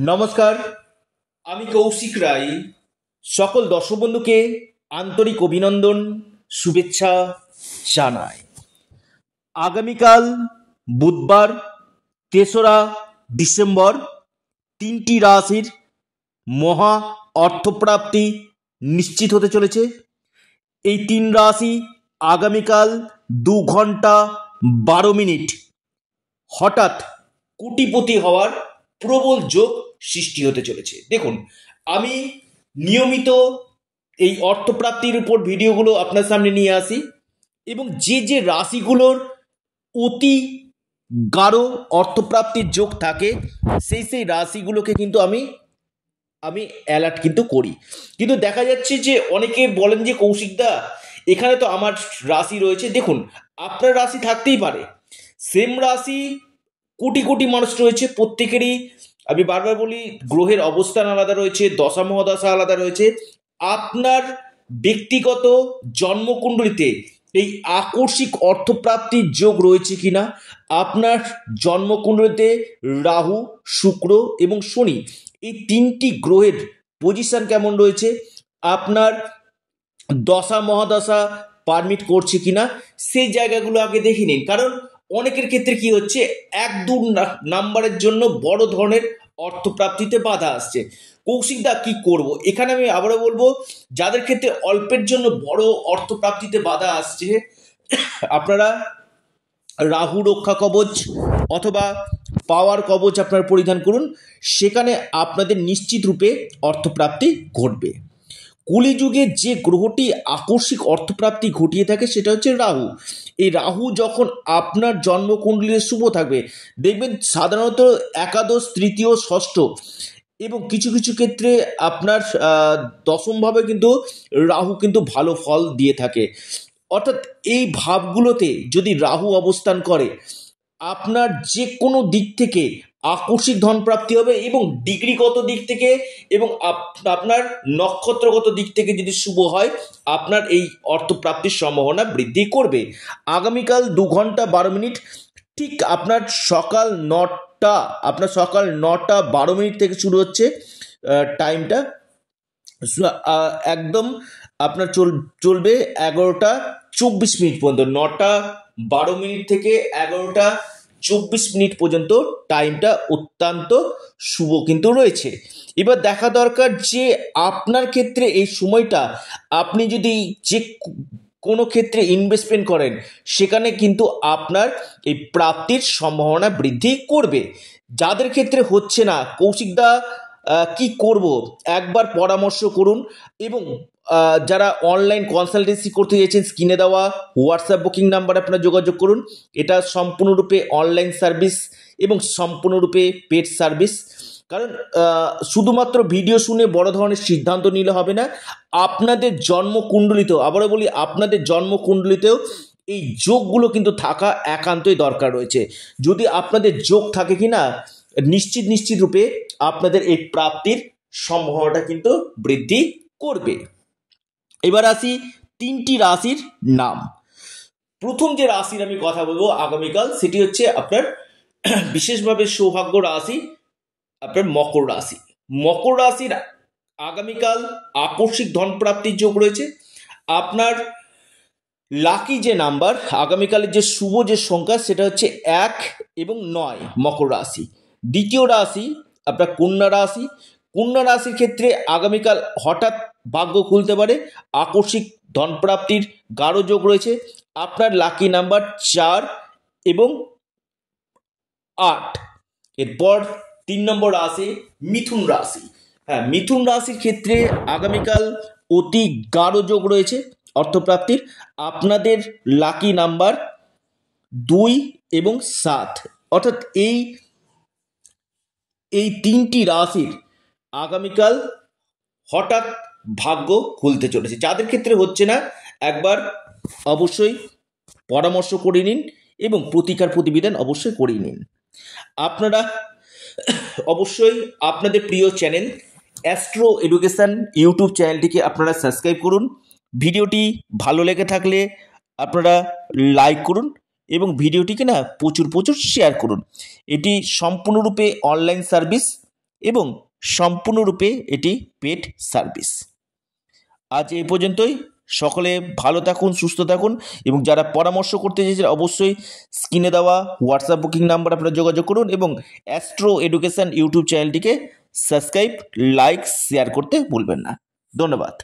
নমস্কার, আমি কৌশিক রায়। সকল দর্শক বন্ধুকে আন্তরিক অভিনন্দন, শুভেচ্ছা জানাই। আগামীকাল বুধবার ৩রা ডিসেম্বর তিনটি রাশির মহা অর্থপ্রাপ্তি নিশ্চিত হতে চলেছে। এই তিন রাশি আগামীকাল 2 ঘন্টা 12 মিনিট হঠাৎ কোটিপতি হওয়ার প্রবল যোগ সৃষ্টি হতে চলেছে। দেখুন, আমি নিয়মিত এই অর্থপ্রাপ্তির উপর ভিডিওগুলো আপনার সামনে নিয়ে আসি এবং যে যে রাশিগুলোর অতি গাঢ় অর্থপ্রাপ্তির যোগ থাকে সেই রাশিগুলোকে কিন্তু আমি অ্যালার্ট কিন্তু করি। কিন্তু দেখা যাচ্ছে যে অনেকে বলেন যে কৌশিকদা, এখানে তো আমার রাশি রয়েছে। দেখুন, আপনার রাশি থাকতেই পারে, সেম রাশি কোটি কোটি মানুষ রয়েছে, প্রত্যেকেরই আমি বারবার বলি গ্রহের অবস্থান আলাদা রয়েছে, দশা মহাদশা আলাদা রয়েছে। আপনার ব্যক্তিগত জন্মকুণ্ডলিতে এই আকস্মিক অর্থপ্রাপ্তির যোগ রয়েছে কিনা, আপনার জন্মকুণ্ডলিতে রাহু, শুক্র এবং শনি এই তিনটি গ্রহের পজিশন কেমন রয়েছে, আপনার দশা মহাদশা পারমিট করছে কিনা, সেই জায়গাগুলো আগে দেখে নিন। কারণ অনেকের ক্ষেত্রে কি হচ্ছে, 1-2 নাম্বারের জন্য বড় ধরনের অর্থপ্রাপ্তিতে বাধা আসছে। কৌশিকদা কি করব? এখানে আমি আবারও বলবো, যাদের ক্ষেত্রে অল্পের জন্য বড় অর্থপ্রাপ্তিতে বাধা আসছে, আপনারা রাহু রক্ষা কবচ অথবা পাওয়ার কবচ আপনারা পরিধান করুন। সেখানে আপনাদের নিশ্চিত রূপে অর্থপ্রাপ্তি ঘটবে। কলিযুগে যে গ্রহটি আকস্মিক অর্থপ্রাপ্তি ঘটিয়ে থাকে সেটা হচ্ছে রাহু। এই রাহু যখন আপনার জন্মকুণ্ডলীতে শুভ থাকবে, দেখবেন সাধারণত একাদশ, তৃতীয়, ষষ্ঠ এবং কিছু কিছু ক্ষেত্রে আপনার দশমভাবে কিন্তু রাহু কিন্তু ভালো ফল দিয়ে থাকে। অর্থাৎ এই ভাবগুলোতে যদি রাহু অবস্থান করে, আপনার যে কোনো দিক থেকে আকস্মিক ধন প্রাপ্তি হবে এবং ডিগ্রিগত দিক থেকে এবং আপনার নক্ষত্রগত দিক থেকে যদি শুভ হয়, আপনার এই অর্থপ্রাপ্তির সম্ভাবনা বৃদ্ধি করবে। আগামীকাল 2 ঘন্টা 12 মিনিট ঠিক আপনার সকাল 9টা 12 মিনিট থেকে শুরু হচ্ছে টাইমটা, একদম আপনার চলবে 11টা 24 মিনিট পর্যন্ত। 9টা 12 মিনিট থেকে 11টা 24 মিনিট পর্যন্ত টাইমটা অত্যন্ত শুভ কিন্তু রয়েছে। এবার দেখা দরকার যে আপনার ক্ষেত্রে এই সময়টা আপনি যদি যে কোনো ক্ষেত্রে ইনভেস্টমেন্ট করেন, সেখানে কিন্তু আপনার এই প্রাপ্তির সম্ভাবনা বৃদ্ধি করবে। যাদের ক্ষেত্রে হচ্ছে না, কৌশিকদা কি করব, একবার পরামর্শ করুন এবং যারা অনলাইন কনসালটেন্সি করতে চাইছেন, স্ক্রিনে দেওয়া হোয়াটসঅ্যাপ বুকিং নাম্বার আপনারা যোগাযোগ করুন। এটা সম্পূর্ণরূপে অনলাইন সার্ভিস এবং সম্পূর্ণরূপে পেড সার্ভিস। কারণ শুধুমাত্র ভিডিও শুনে বড় ধরনের সিদ্ধান্ত নিলে হবে না। আপনাদের জন্মকুণ্ডলিতেও, আবারও বলি, আপনাদের জন্মকুণ্ডলিতেও এই যোগগুলো কিন্তু থাকা একান্তই দরকার রয়েছে। যদি আপনাদের যোগ থাকে কিনা, নিশ্চিত রূপে আপনাদের এই প্রাপ্তির সম্ভাবনাটা কিন্তু বৃদ্ধি করবে। এবার আসি তিনটি রাশির নাম। প্রথম যে রাশির আমি কথা বলবো আগামীকাল, সেটি হচ্ছে আপনার বিশেষভাবে সৌভাগ্য রাশি, আপনার মকর রাশি। মকর রাশির আগামীকাল আকস্মিক ধন প্রাপ্তির যোগ রয়েছে। আপনার লাকি যে নাম্বার, আগামীকালের যে শুভ যে সংখ্যা, সেটা হচ্ছে 1 এবং 9, মকর রাশি। দ্বিতীয় রাশি আপনার কন্যা রাশি। কন্যা রাশির ক্ষেত্রে আগামীকাল হঠাৎ ভাগ্য খুলতে পারে, আকস্মিক ধন প্রাপ্তির গাঢ় যোগ রয়েছে। আপনার লাকি নাম্বার 4 এবং 8। এরপর 3 নম্বর রাশি মিথুন রাশি। হ্যাঁ, মিথুন রাশির ক্ষেত্রে আগামীকাল অতি গাঢ় যোগ রয়েছে অর্থপ্রাপ্তির। আপনাদের লাকি নাম্বার 2 এবং 7। অর্থাৎ এই তিনটি রাশির আগামীকাল হঠাৎ ভাগ্য খুলতে চলেছে। যাদের ক্ষেত্রে হচ্ছে না, একবার অবশ্যই পরামর্শ করে নিন এবং প্রতিকার প্রতিবিধান অবশ্যই করিয়ে নিন। আপনারা অবশ্যই আপনাদের প্রিয় চ্যানেল অ্যাস্ট্রো এডুকেশন ইউটিউব চ্যানেলটিকে আপনারা সাবস্ক্রাইব করুন। ভিডিওটি ভালো লেগে থাকলে আপনারা লাইক করুন এবং ভিডিওটিকে প্রচুর শেয়ার করুন। এটি সম্পূর্ণরূপে অনলাইন সার্ভিস এবং সম্পূর্ণরূপে এটি পেড সার্ভিস। আজ এই পর্যন্তই। সকলে ভালো থাকুন, সুস্থ থাকুন এবং যারা পরামর্শ করতে চাইছেন অবশ্যই স্ক্রিনে দেওয়া হোয়াটসঅ্যাপ বুকিং নাম্বার আপনারা যোগাযোগ করুন এবং অ্যাস্ট্রো এডুকেশন ইউটিউব চ্যানেলটিকে সাবস্ক্রাইব, লাইক, শেয়ার করতে ভুলবেন না। ধন্যবাদ।